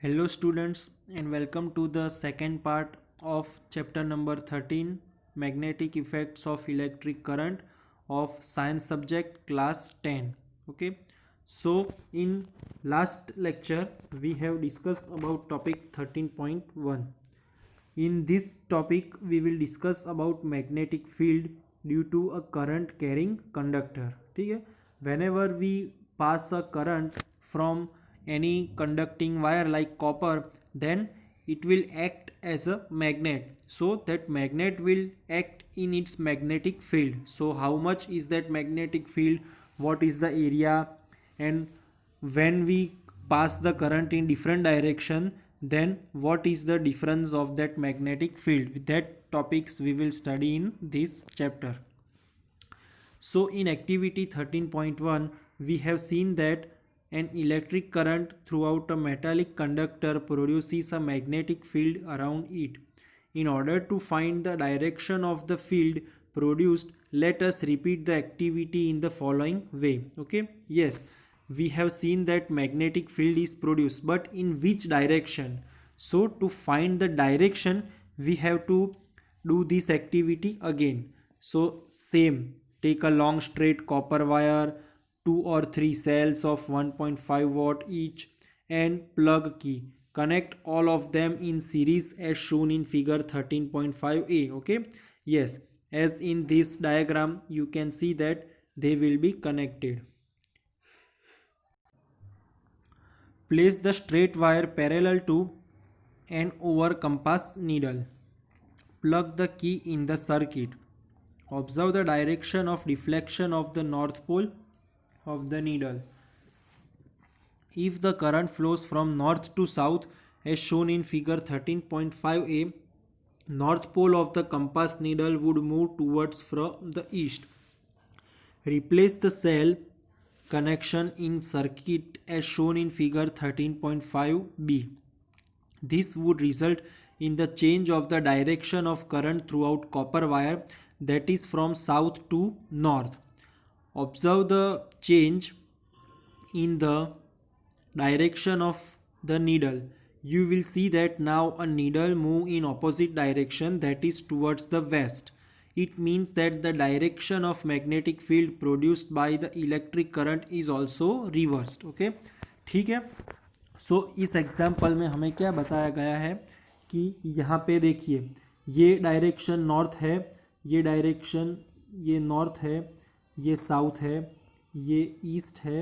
Hello students and welcome to the second part of chapter number 13, Magnetic Effects of Electric Current of Science subject class 10. Okay, so in last lecture we have discussed about topic 13.1. In this topic we will discuss about magnetic field due to a current carrying conductor. ठीक है, whenever we pass a current from any conducting wire like copper, then it will act as a magnet, so that magnet will act in its magnetic field. So how much is that magnetic field, what is the area, and when we pass the current in different direction, then what is the difference of that magnetic field. With that topics we will study in this chapter. So in activity 13.1 we have seen that an electric current throughout a metallic conductor produces a magnetic field around it. In order to find the direction of the field produced, let us repeat the activity in the following way. Okay, yes, we have seen that magnetic field is produced, but in which direction? So to find the direction we have to do this activity again. So same, take a long straight copper wire, 2 or 3 cells of 1.5 watt each, and plug key. Connect all of them in series as shown in figure 13.5a. Okay, yes, as in this diagram you can see that they will be connected. Place the straight wire parallel to an over compass needle. Plug the key in the circuit. Observe the direction of deflection of the north pole of the needle. If the current flows from north to south as shown in figure 13.5a, north pole of the compass needle would move towards from the east. Replace the cell connection in circuit as shown in figure 13.5b. This would result in the change of the direction of current throughout copper wire, that is from south to north. Observe the change in the direction of the needle. You will see that now a needle move in opposite direction, that is towards the west. It means that the direction of magnetic field produced by the electric current is also reversed. Okay, ठीक है. सो इस example में हमें क्या बताया गया है कि यहाँ पे देखिए, ये डायरेक्शन नॉर्थ है, ये डायरेक्शन ये नॉर्थ है, ये साउथ है, ये ईस्ट है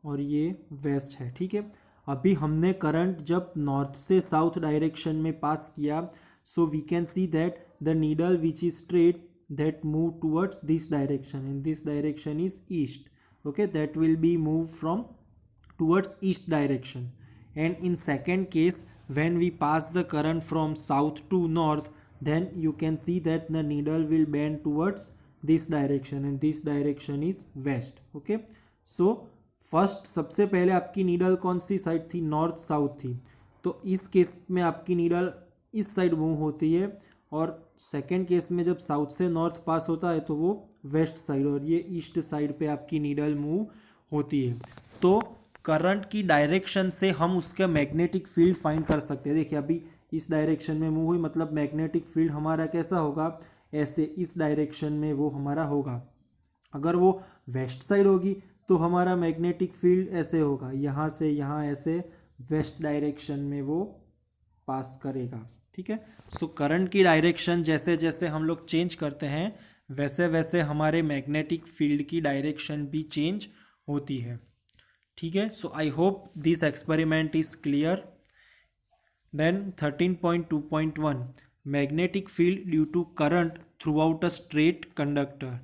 और ये वेस्ट है. ठीक है, अभी हमने करंट जब नॉर्थ से साउथ डायरेक्शन में पास किया, so we can see that the needle which is straight that move towards this direction, and this direction is east. Okay, that will be moved from towards east direction. And in second case, when we pass the current from south to north, then you can see that the needle will bend towards this direction, and this direction is west. Okay, so first सबसे पहले आपकी needle कौन सी side थी, north south थी, तो इस case में आपकी नीडल इस साइड मूव होती है, और सेकेंड केस में जब साउथ से नॉर्थ पास होता है तो वो वेस्ट साइड और ये ईस्ट साइड पे आपकी नीडल मूव होती है. तो करंट की डायरेक्शन से हम उसका मैग्नेटिक फील्ड फाइंड कर सकते हैं. देखिए अभी इस डायरेक्शन में मूव हुई, मतलब मैग्नेटिक फील्ड हमारा कैसा होगा, ऐसे इस डायरेक्शन में वो हमारा होगा. अगर वो वेस्ट साइड होगी तो हमारा मैग्नेटिक फील्ड ऐसे होगा, यहाँ से यहाँ ऐसे वेस्ट डायरेक्शन में वो पास करेगा. ठीक है, सो करंट की डायरेक्शन जैसे जैसे हम लोग चेंज करते हैं वैसे वैसे हमारे मैग्नेटिक फील्ड की डायरेक्शन भी चेंज होती है. ठीक है, so I hope this experiment is clear. Then 13.2.1 magnetic field due to current throughout a straight conductor.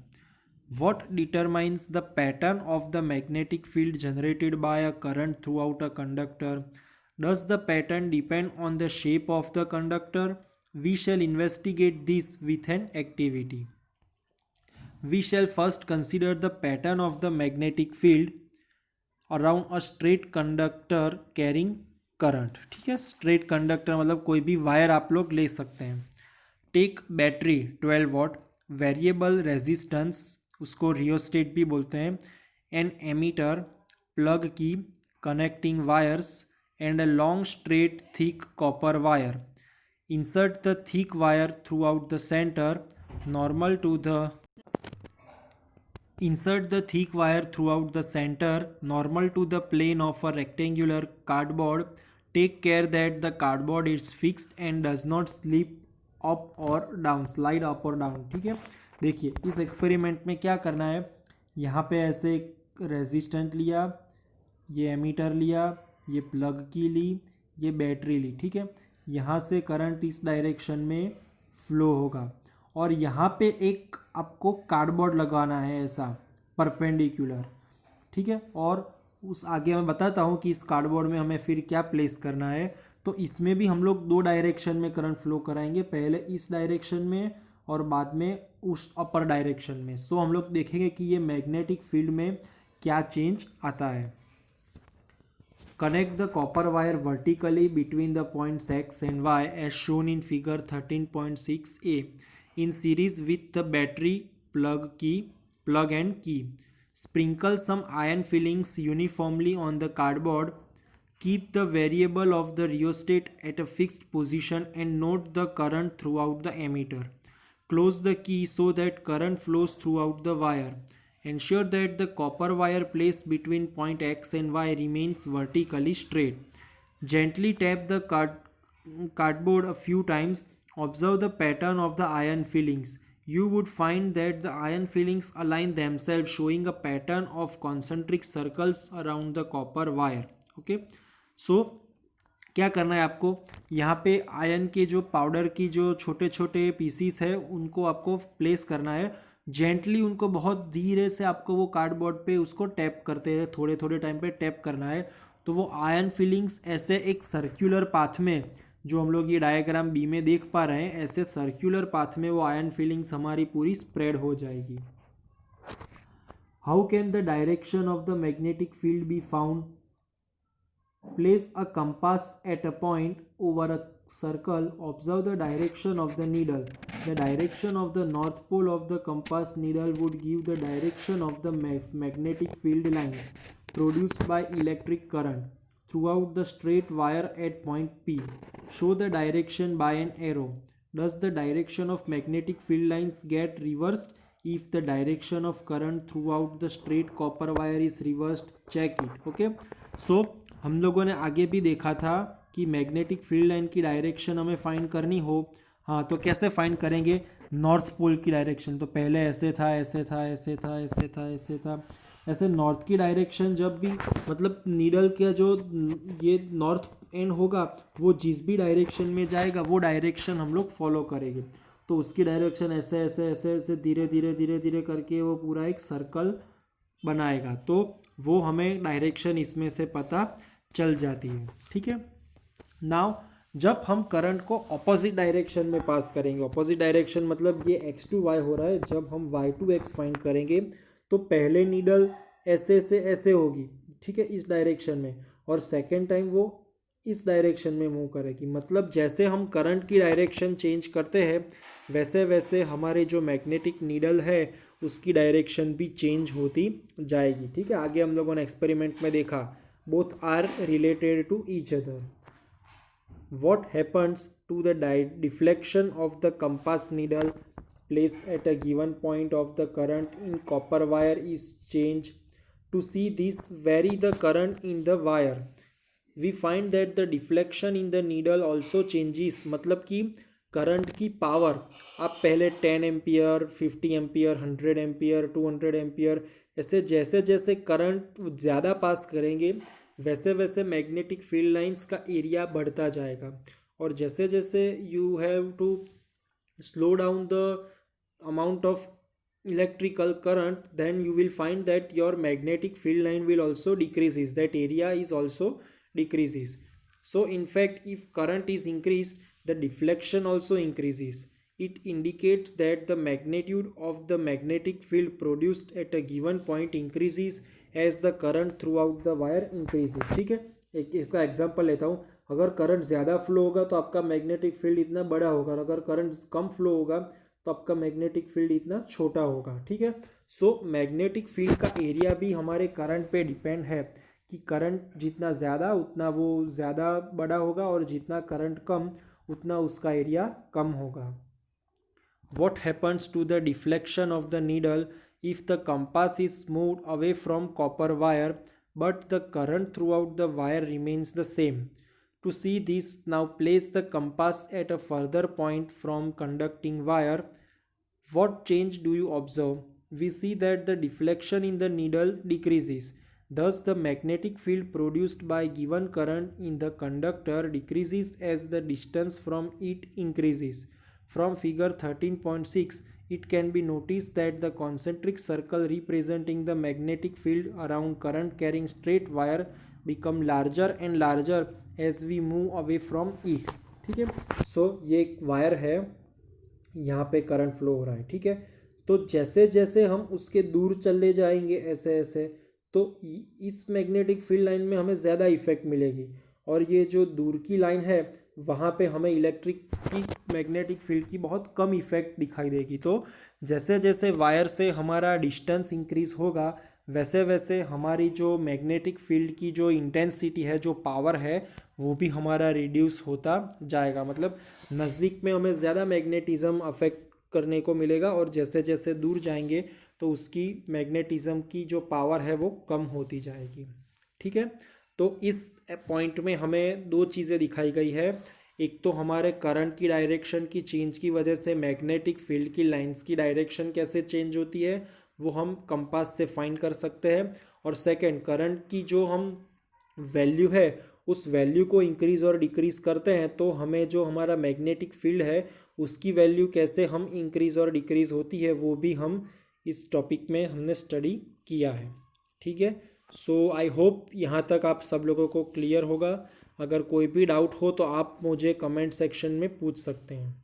What determines the pattern of the magnetic field generated by a current throughout a conductor? Does the pattern depend on the shape of the conductor? We shall investigate this with an activity. We shall first consider the pattern of the magnetic field around a straight conductor carrying current. ठीक है, straight conductor मतलब कोई भी wire आप लोग ले सकते हैं. Take battery 12 watt, variable resistance, उसको रियोस्टेट भी बोलते हैं, एन एमीटर, प्लग की, connecting wires and a long straight thick copper wire. Insert the thick wire throughout the center, normal to the Insert the thick wire throughout the center, normal to the plane of a rectangular cardboard. Take care that the cardboard is fixed and does not slip up or down, slide up or down. ठीक है, देखिए इस experiment में क्या करना है, यहाँ पे ऐसे रेजिस्टेंट लिया, ये एमीटर लिया, ये प्लग की ली, ये बैटरी ली, ठीक है। यहाँ से करंट इस डायरेक्शन में फ्लो होगा और यहाँ पे एक आपको कार्डबोर्ड लगाना है ऐसा परपेंडिकुलर, ठीक है। और उस आगे मैं बताता हूँ कि इस कार्डबोर्ड में हमें फिर क्या प्लेस करना है। तो इसमें भी हम लोग दो डायरेक्शन में करंट फ्लो कराएंगे, पहले इस डायरेक्शन में और बाद में उस अपर डायरेक्शन में। सो हम लोग देखेंगे कि ये मैग्नेटिक फील्ड में क्या चेंज आता है। Connect the copper wire vertically between the points X and Y as shown in figure 13.6a in series with the battery plug and key. Sprinkle some iron fillings uniformly on the cardboard. Keep the variable of the rheostat at a fixed position and note the current throughout the ammeter. Close the key so that current flows throughout the wire. Ensure that the copper wire placed between point X and Y remains vertically straight. Gently tap the cardboard a few times. Observe the pattern of the iron fillings. You would find that the iron fillings align themselves, showing a pattern of concentric circles around the copper wire. Okay, so क्या करना है आपको, यहाँ पे iron के जो powder की जो छोटे छोटे पीसीस है उनको आपको प्लेस करना है। जेंटली उनको बहुत धीरे से आपको वो कार्डबोर्ड पे उसको टैप करते हैं, थोड़े थोड़े टाइम पे टैप करना है। तो वो आयरन फिलिंग्स ऐसे एक सर्कुलर पाथ में, जो हम लोग ये डायग्राम बी में देख पा रहे हैं, ऐसे सर्कुलर पाथ में वो आयरन फिलिंग्स हमारी पूरी स्प्रेड हो जाएगी। How can the direction of the magnetic field be found? Place a compass at a point over a circle. Observe the direction of the needle. The direction of the north pole of the compass needle would give the direction of the magnetic field lines produced by electric current throughout the straight wire at point P. Show the direction by an arrow. Does the direction of magnetic field lines get reversed if the direction of current throughout the straight copper wire is reversed? Check it. Okay, so हम लोगों ने आगे भी देखा था कि magnetic field line की direction हमें फाइंड करनी हो, हाँ तो कैसे फाइंड करेंगे? नॉर्थ पोल की डायरेक्शन, तो पहले ऐसे था, ऐसे था, ऐसे था, ऐसे था, ऐसे था, ऐसे नॉर्थ की डायरेक्शन जब भी मतलब नीडल का जो ये नॉर्थ एंड होगा वो जिस भी डायरेक्शन में जाएगा वो डायरेक्शन हम लोग फॉलो करेंगे। तो उसकी डायरेक्शन ऐसे ऐसे ऐसे ऐसे धीरे धीरे धीरे धीरे करके वो पूरा एक सर्कल बनाएगा, तो वो हमें डायरेक्शन इसमें से पता चल जाती है। ठीक है, नाउ जब हम करंट को ऑपोजिट डायरेक्शन में पास करेंगे, ऑपोजिट डायरेक्शन मतलब ये x टू y हो रहा है, जब हम y टू x फाइंड करेंगे तो पहले नीडल ऐसे से ऐसे होगी, ठीक है, इस डायरेक्शन में, और सेकेंड टाइम वो इस डायरेक्शन में मूव करेगी। मतलब जैसे हम करंट की डायरेक्शन चेंज करते हैं वैसे वैसे हमारे जो मैग्नेटिक नीडल है उसकी डायरेक्शन भी चेंज होती जाएगी। ठीक है, आगे हम लोगों ने एक्सपेरिमेंट में देखा, both are related to each other. What happens to the deflection of the compass needle placed at a given point of the current in copper wire is changed. To see this, vary the current in the wire. We find that the deflection in the needle also changes. मतलब कि current की power आप पहले 10 ampere, 50 ampere, 100 ampere, 200 ampere, ऐसे जैसे जैसे current ज़्यादा पास करेंगे वैसे वैसे मैग्नेटिक फील्ड लाइंस का एरिया बढ़ता जाएगा, और जैसे जैसे you have to slow down the amount of electrical current, then you will find that your magnetic field line will also decreases, that area is also decreases. So in fact if current is increased, the deflection also increases. It indicates that the magnitude of the magnetic field produced at a given point increases as the current throughout the wire increases. ठीक है, एक इसका example लेता हूँ, अगर current ज़्यादा flow होगा तो आपका मैग्नेटिक फील्ड इतना बड़ा होगा, और अगर करंट कम फ्लो होगा तो आपका मैग्नेटिक फील्ड इतना छोटा होगा। ठीक है, सो मैग्नेटिक फील्ड का एरिया भी हमारे करंट पे डिपेंड है कि करंट जितना ज़्यादा उतना वो ज़्यादा बड़ा होगा और जितना करंट कम उतना उसका एरिया कम होगा. What happens to the deflection of the needle if the compass is moved away from copper wire but the current throughout the wire remains the same? To see this, now place the compass at a further point from conducting wire. What change do you observe? We see that the deflection in the needle decreases. Thus, the magnetic field produced by given current in the conductor decreases as the distance from it increases. From figure 13.6, it can be noticed that the concentric circle representing the magnetic field around current carrying straight wire become larger and larger as we move away from it. ठीक है, सो ये एक wire है, यहाँ पे current flow हो रहा है. ठीक है, तो जैसे जैसे हम उसके दूर चले जाएंगे ऐसे ऐसे, तो इस मैग्नेटिक फील्ड लाइन में हमें ज़्यादा इफेक्ट मिलेगी और ये जो दूर की लाइन है वहाँ पे हमें इलेक्ट्रिक की मैग्नेटिक फील्ड की बहुत कम इफेक्ट दिखाई देगी. तो जैसे जैसे वायर से हमारा डिस्टेंस इंक्रीज होगा वैसे वैसे हमारी जो मैग्नेटिक फील्ड की जो इंटेंसिटी है, जो पावर है, वो भी हमारा रिड्यूस होता जाएगा. मतलब नज़दीक में हमें ज़्यादा मैग्नेटिज्म अफेक्ट करने को मिलेगा और जैसे जैसे दूर जाएंगे तो उसकी मैग्नेटिज्म की जो पावर है वो कम होती जाएगी. ठीक है, तो इस पॉइंट में हमें दो चीज़ें दिखाई गई है. एक तो हमारे करंट की डायरेक्शन की चेंज की वजह से मैग्नेटिक फील्ड की लाइंस की डायरेक्शन कैसे चेंज होती है वो हम कंपास से फाइंड कर सकते हैं. और सेकंड, करंट की जो हम वैल्यू है उस वैल्यू को इंक्रीज़ और डिक्रीज़ करते हैं तो हमें जो हमारा मैग्नेटिक फील्ड है उसकी वैल्यू कैसे हम इंक्रीज़ और डिक्रीज़ होती है वो भी हम इस टॉपिक में हमने स्टडी किया है. ठीक है, सो आई होप यहाँ तक आप सब लोगों को क्लियर होगा. अगर कोई भी डाउट हो तो आप मुझे कमेंट सेक्शन में पूछ सकते हैं.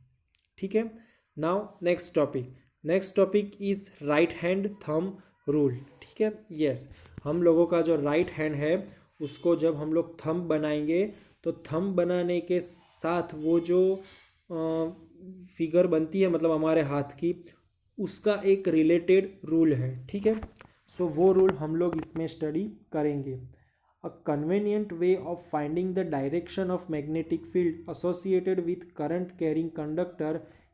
ठीक है, now next topic is right hand thumb rule. ठीक है, यस, हम लोगों का जो राइट हैंड है उसको जब हम लोग थंब बनाएंगे तो थंब बनाने के साथ वो जो फिगर बनती है मतलब हमारे हाथ की, उसका एक रिलेटेड रूल है. ठीक है, सो वो रूल हम लोग इसमें स्टडी करेंगे. A convenient way of finding the direction of magnetic field associated with current carrying conductor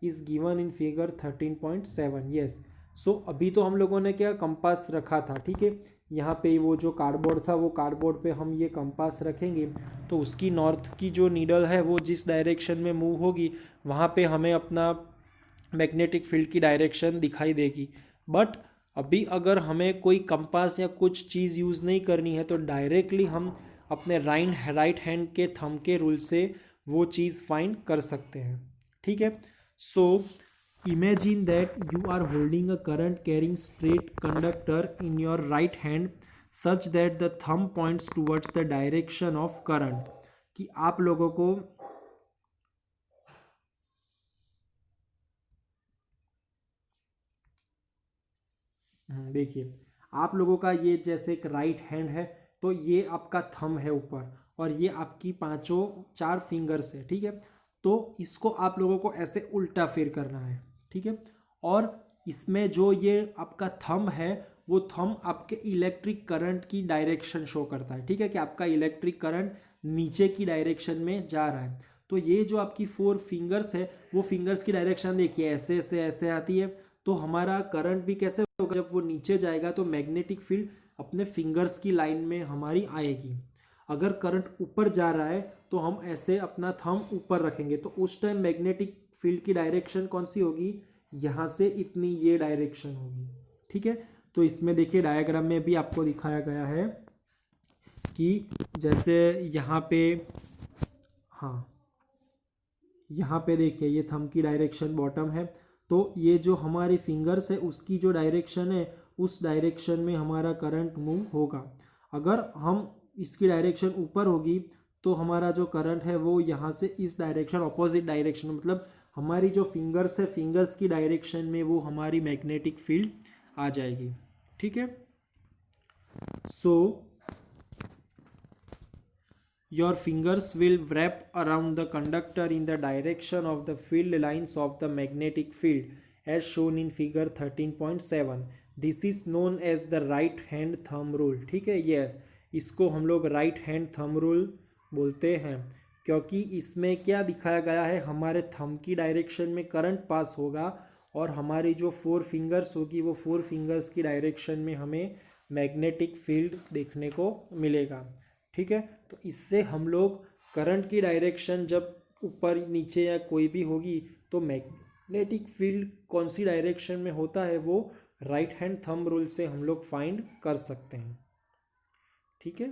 is given in figure 13.7. Yes, सो अभी तो हम लोगों ने क्या कंपास रखा था. ठीक है, यहाँ पे वो जो कार्डबोर्ड था वो कार्डबोर्ड पे हम ये कंपास रखेंगे तो उसकी नॉर्थ की जो नीडल है वो जिस डायरेक्शन में मूव होगी वहाँ पे हमें अपना मैग्नेटिक फील्ड की डायरेक्शन दिखाई देगी. बट अभी अगर हमें कोई कंपास या कुछ चीज़ यूज़ नहीं करनी है तो डायरेक्टली हम अपने राइट हैंड के थंब के रूल से वो चीज़ फाइंड कर सकते हैं. ठीक है, so imagine that you are holding a current carrying straight conductor in your right hand such that the thumb points towards the direction of current. कि आप लोगों को देखिए, आप लोगों का ये जैसे एक राइट हैंड है तो ये आपका थंब है ऊपर और ये आपकी पांचों 4 फिंगर्स है. ठीक है, तो इसको आप लोगों को ऐसे उल्टा फेर करना है. ठीक है, और इसमें जो ये आपका थंब है वो थंब आपके इलेक्ट्रिक करंट की डायरेक्शन शो करता है. ठीक है, कि आपका इलेक्ट्रिक करंट नीचे की डायरेक्शन में जा रहा है. तो ये जो आपकी 4 फिंगर्स है वो फिंगर्स की डायरेक्शन देखिए ऐसे ऐसे ऐसे आती है. तो हमारा करंट भी कैसे होगा, जब वो नीचे जाएगा तो मैग्नेटिक फील्ड अपने फिंगर्स की लाइन में हमारी आएगी. अगर करंट ऊपर जा रहा है तो हम ऐसे अपना थंब ऊपर रखेंगे तो उस टाइम मैग्नेटिक फील्ड की डायरेक्शन कौन सी होगी, यहाँ से इतनी ये डायरेक्शन होगी. ठीक है, तो इसमें देखिए डायग्राम में भी आपको दिखाया गया है कि जैसे यहाँ पे, हाँ यहाँ पे देखिए ये थंब की डायरेक्शन बॉटम है तो ये जो हमारे फिंगर्स है उसकी जो डायरेक्शन है उस डायरेक्शन में हमारा करंट मूव होगा. अगर हम इसकी डायरेक्शन ऊपर होगी तो हमारा जो करंट है वो यहाँ से इस डायरेक्शन ऑपोजिट डायरेक्शन, मतलब हमारी जो फिंगर्स है फिंगर्स की डायरेक्शन में वो हमारी मैग्नेटिक फील्ड आ जाएगी. ठीक है, सो your fingers will wrap around the conductor in the direction of the field lines of the magnetic field as shown in figure 13.7. This is known as the right hand thumb rule. ठीक है, ये इसको हम लोग right hand thumb rule बोलते हैं, क्योंकि इसमें क्या दिखाया गया है, हमारे थंब की डायरेक्शन में करंट पास होगा और हमारी जो 4 फिंगर्स होगी वो 4 फिंगर्स की डायरेक्शन में हमें मैग्नेटिक फील्ड देखने को मिलेगा। ठीक है, तो इससे हम लोग करंट की डायरेक्शन जब ऊपर नीचे या कोई भी होगी तो मैग्नेटिक फील्ड कौन सी डायरेक्शन में होता है वो राइट हैंड थंब रूल से हम लोग फाइंड कर सकते हैं। ठीक है,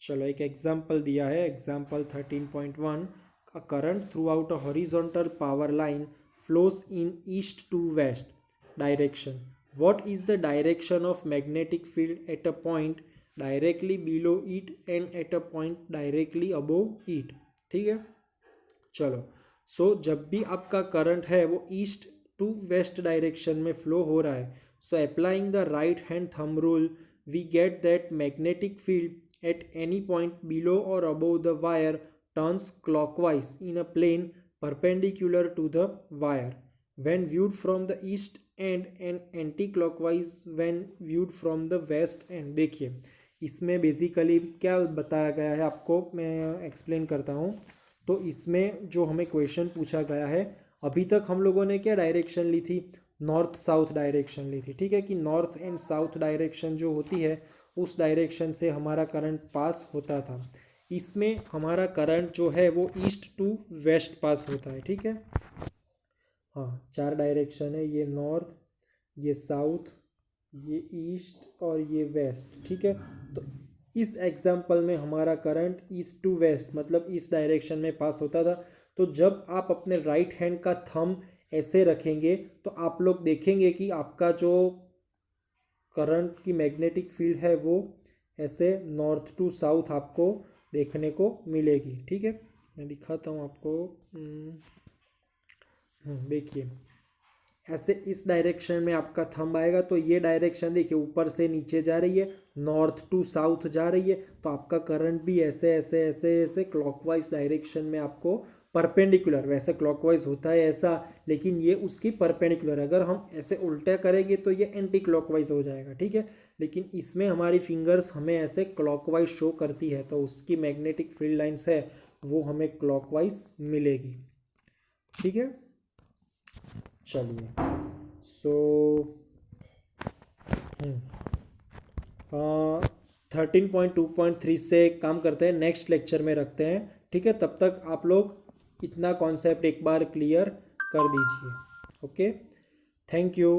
चलो एक एग्जाम्पल दिया है, example 13.1, a current throughout a horizontal power line flows in east to west direction, what is the direction of magnetic field at a point directly below it and at a point directly above it। ठीक है, चलो जब भी आपका current है वो east to west direction में flow हो रहा है, so applying the right hand thumb rule we get that magnetic field at any point below और above the wire turns clockwise in a plane perpendicular to the wire when viewed from the east and anti-clockwise when viewed from the west end। देखिए इसमें basically क्या बताया गया है आपको मैं explain करता हूँ। तो इसमें जो हमें क्वेश्चन पूछा गया है, अभी तक हम लोगों ने क्या डायरेक्शन ली थी, नॉर्थ साउथ डायरेक्शन ली थी। ठीक है, कि नॉर्थ एंड साउथ डायरेक्शन जो होती है उस डायरेक्शन से हमारा करंट पास होता था। इसमें हमारा करंट जो है वो ईस्ट टू वेस्ट पास होता है। ठीक है, हाँ 4 डायरेक्शन है, ये नॉर्थ, ये साउथ, ये ईस्ट और ये वेस्ट। ठीक है, तो इस एग्जाम्पल में हमारा करंट ईस्ट टू वेस्ट मतलब इस डायरेक्शन में पास होता था। तो जब आप अपने राइट हैंड का थंब ऐसे रखेंगे तो आप लोग देखेंगे कि आपका जो करंट की मैग्नेटिक फील्ड है वो ऐसे नॉर्थ टू साउथ आपको देखने को मिलेगी। ठीक है, मैं दिखाता हूँ आपको। देखिए ऐसे इस डायरेक्शन में आपका थंब आएगा तो ये डायरेक्शन देखिए ऊपर से नीचे जा रही है, नॉर्थ टू साउथ जा रही है, तो आपका करंट भी ऐसे ऐसे ऐसे ऐसे क्लॉकवाइज डायरेक्शन में आपको परपेंडिकुलर, वैसे क्लॉकवाइज होता है ऐसा, लेकिन ये उसकी परपेंडिकुलर, अगर हम ऐसे उल्टा करेंगे तो ये एंटी क्लॉकवाइज हो जाएगा। ठीक है, लेकिन इसमें हमारी फिंगर्स हमें ऐसे क्लॉकवाइज शो करती है तो उसकी मैग्नेटिक फील्ड लाइन्स है वो हमें क्लॉकवाइज मिलेगी। ठीक है, चलिए 13.2.3 से काम करते हैं, नेक्स्ट लेक्चर में रखते हैं। ठीक है, तब तक आप लोग इतना कॉन्सेप्ट एक बार क्लियर कर दीजिए। Okay, thank you.